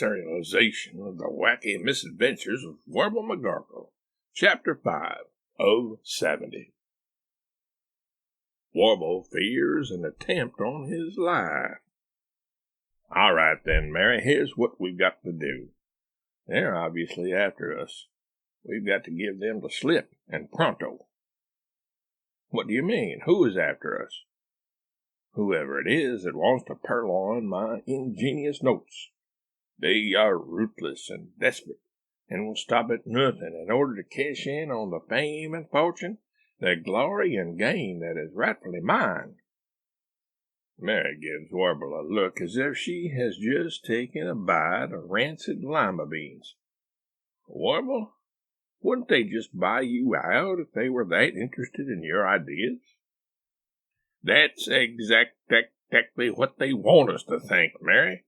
Serialization of the Wacky Misadventures of Warble McGorkle, Chapter 5 of 70. Warble fears an attempt on his life. All right then, Mary, here's what we've got to do. They're obviously after us. We've got to give them the slip, and pronto. What do you mean? Who is after us? Whoever it is that wants to purloin my ingenious notes. They are ruthless and desperate, and will stop at nothing in order to cash in on the fame and fortune, the glory and gain that is rightfully mine. Mary gives Warble a look as if she has just taken a bite of rancid lima beans. Warble, wouldn't they just buy you out if they were that interested in your ideas? That's exactly what they want us to think, Mary,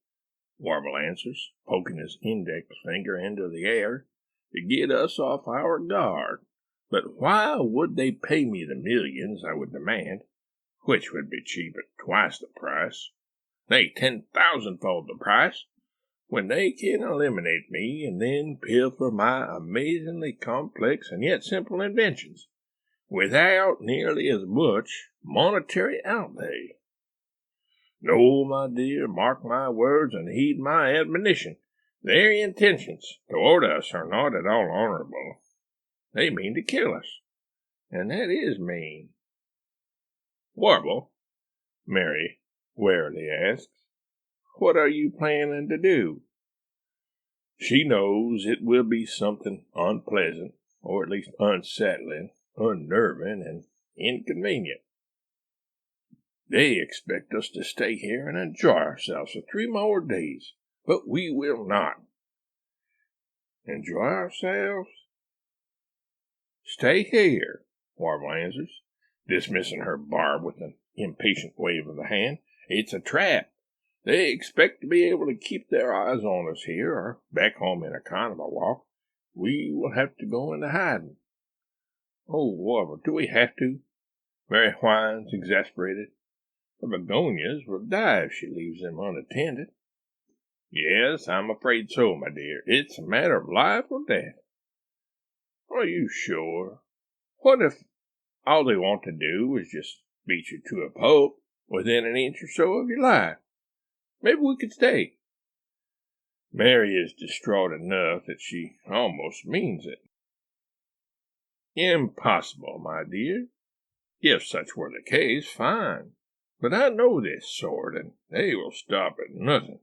Warble answers, poking his index finger into the air to get us off our guard. But why would they pay me the millions I would demand, which would be cheap at twice the price, nay, 10,000-fold the price, when they can eliminate me and then pilfer my amazingly complex and yet simple inventions without nearly as much monetary outlay? No, my dear, mark my words and heed my admonition. Their intentions toward us are not at all honorable. They mean to kill us, and that is mean. Warble, Mary warily asks, what are you planning to do? She knows it will be something unpleasant, or at least unsettling, unnerving, and inconvenient. They expect us to stay here and enjoy ourselves for 3 more days, but we will not. Enjoy ourselves? Stay here, Warble answers, dismissing her barb with an impatient wave of the hand. It's a trap. They expect to be able to keep their eyes on us here, or back home in a kind of a walk. We will have to go into hiding. Oh, Warble, do we have to? Mary whines, exasperated. The begonias will die if she leaves them unattended. Yes, I'm afraid so, my dear. It's a matter of life or death. Are you sure? What if all they want to do is just beat you to a pulp within an inch or so of your life? Maybe we could stay. Mary is distraught enough that she almost means it. Impossible, my dear. If such were the case, fine. But I know this sort, and they will stop at nothing.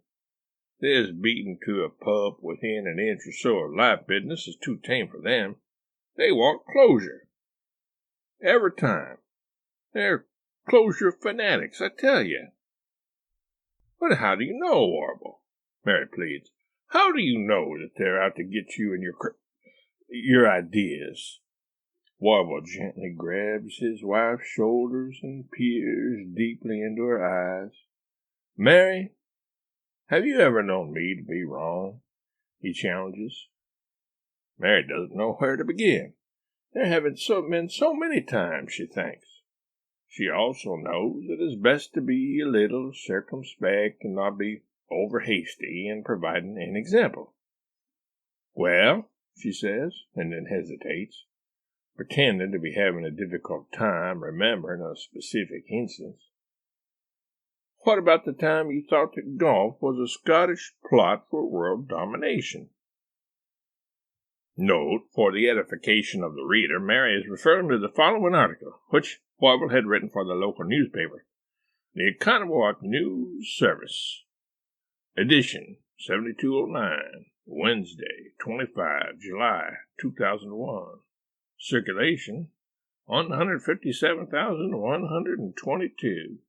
This beaten to a pulp within an inch or so of life business is too tame for them. They want closure. Every time. They're closure fanatics, I tell you. But how do you know, Warble? Mary pleads. How do you know that they're out to get you and your ideas? Warble gently grabs his wife's shoulders and peers deeply into her eyes. Mary, have you ever known me to be wrong? He challenges. Mary doesn't know where to begin. There have been so many times, she thinks. She also knows it is best to be a little circumspect and not be over hasty in providing an example. Well, she says, and then hesitates, pretending to be having a difficult time remembering a specific instance. What about the time you thought that golf was a Scottish plot for world domination? Note, for the edification of the reader, Mary is referring to the following article, which Warble had written for the local newspaper, the Economowoc News Service, edition 7209, Wednesday, 25 July 2001. Circulation 157,122.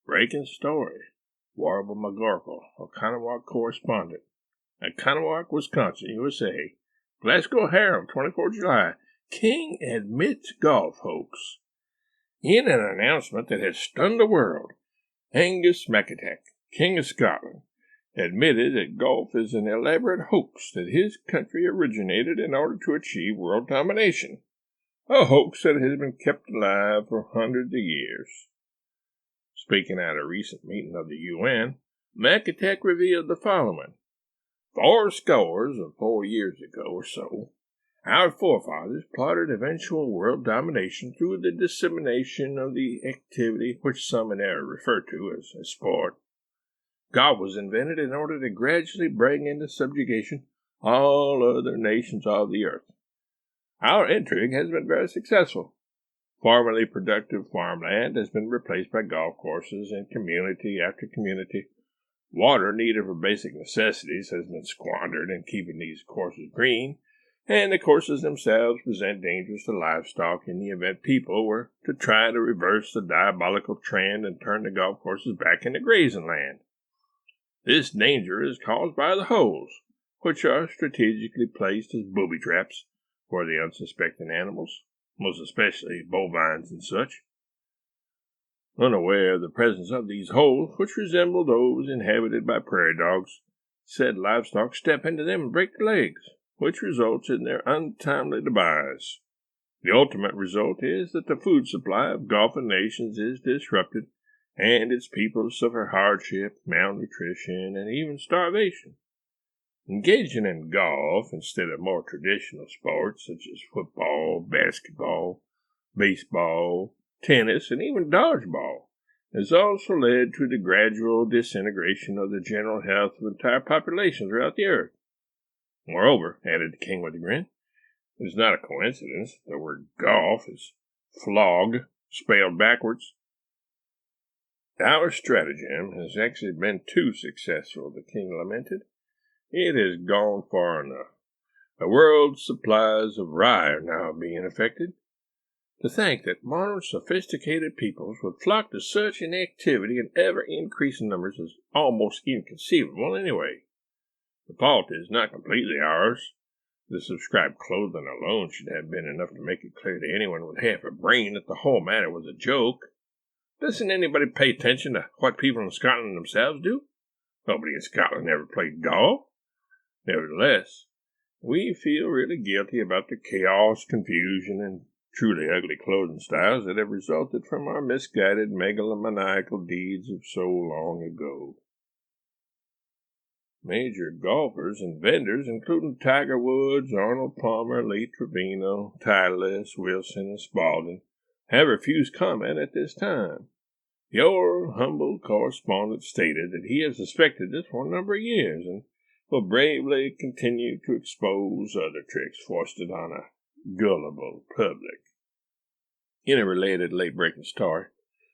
Breaking story. Warble McGorkle, Economowoc correspondent. Economowoc, Wisconsin, USA. Glasgow Herald, 24 July. King admits golf hoax. In an announcement that has stunned the world, Angus MacAtack, King of Scotland, admitted that golf is an elaborate hoax that his country originated in order to achieve world domination, a hoax that has been kept alive for hundreds of years. Speaking at a recent meeting of the UN, Macatech revealed the following. 4 years ago or so, our forefathers plotted eventual world domination through the dissemination of the activity which some in error refer to as sport. God was invented in order to gradually bring into subjugation all other nations of the earth. Our intrigue has been very successful. Formerly productive farmland has been replaced by golf courses in community after community. Water needed for basic necessities has been squandered in keeping these courses green, and the courses themselves present dangers to livestock in the event people were to try to reverse the diabolical trend and turn the golf courses back into grazing land. This danger is caused by the holes, which are strategically placed as booby traps for the unsuspecting animals, most especially bovines and such. Unaware of the presence of these holes, which resemble those inhabited by prairie dogs, said livestock step into them and break their legs, which results in their untimely demise. The ultimate result is that the food supply of golfing nations is disrupted, and its people suffer hardship, malnutrition, and even starvation. Engaging in golf instead of more traditional sports such as football, basketball, baseball, tennis, and even dodgeball has also led to the gradual disintegration of the general health of entire populations throughout the earth. Moreover, added the king with a grin, it is not a coincidence that the word golf is flog, spelled backwards. Our stratagem has actually been too successful, the king lamented. It has gone far enough. The world's supplies of rye are now being affected. To think that modern sophisticated peoples would flock to such an activity in ever-increasing numbers is almost inconceivable anyway. The fault is not completely ours. The subscribed clothing alone should have been enough to make it clear to anyone with half a brain that the whole matter was a joke. Doesn't anybody pay attention to what people in Scotland themselves do? Nobody in Scotland ever played golf. Nevertheless, we feel really guilty about the chaos, confusion, and truly ugly clothing styles that have resulted from our misguided megalomaniacal deeds of so long ago. Major golfers and vendors, including Tiger Woods, Arnold Palmer, Lee Trevino, Titleist, Wilson, and Spalding, have refused comment at this time. Your humble correspondent stated that he has suspected this for a number of years and will bravely continue to expose other tricks foisted on a gullible public. In a related late-breaking story,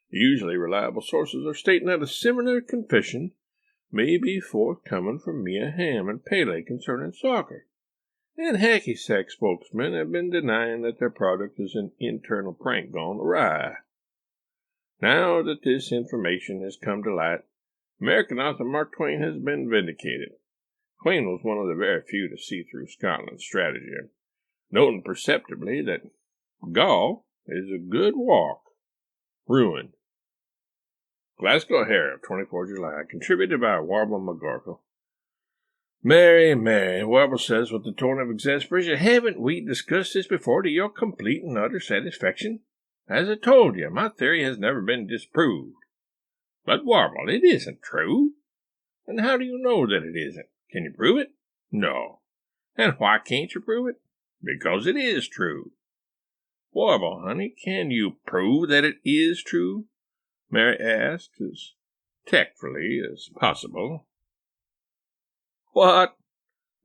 usually reliable sources are stating that a similar confession may be forthcoming from Mia Hamm and Pele concerning soccer, and hacky sack spokesmen have been denying that their product is an internal prank gone awry. Now that this information has come to light, American author Mark Twain has been vindicated. Twain was one of the very few to see through Scotland's stratagem, noting perceptibly that golf is a good walk. Ruin. Glasgow Herald, 24 July, contributed by Warble McGorkle. Mary, Warble says with a tone of exasperation, haven't we discussed this before to your complete and utter satisfaction? As I told you, my theory has never been disproved. But Warble, it isn't true. And how do you know that it isn't? Can you prove it? No. And why can't you prove it? Because it is true. Warble, honey, can you prove that it is true? Mary asked, as tactfully as possible. What?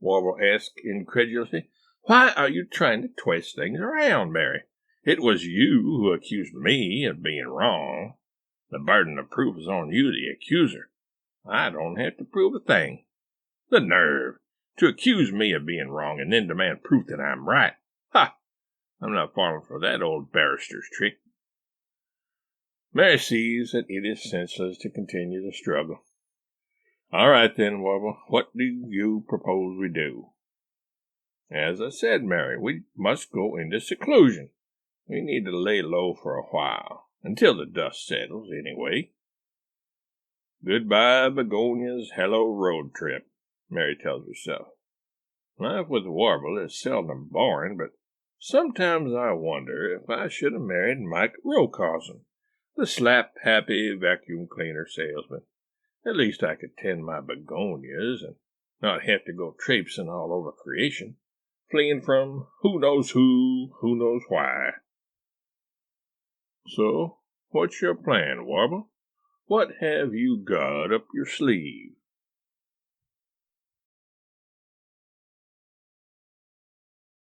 Warble asked incredulously. Why are you trying to twist things around, Mary? It was you who accused me of being wrong. The burden of proof is on you, the accuser. I don't have to prove a thing. The nerve! To accuse me of being wrong and then demand proof that I'm right. Ha! I'm not falling for that old barrister's trick. Mary sees that it is senseless to continue the struggle. All right then, Warble, what do you propose we do? As I said, Mary, we must go into seclusion. We need to lay low for a while, until the dust settles, anyway. Goodbye, begonias, hello, road trip, Mary tells herself. Life with Warble is seldom boring, but sometimes I wonder if I should have married Mike Rocausen, the slap-happy vacuum cleaner salesman. At least I could tend my begonias and not have to go traipsing all over creation, fleeing from who knows why. So, what's your plan, Warble? What have you got up your sleeve?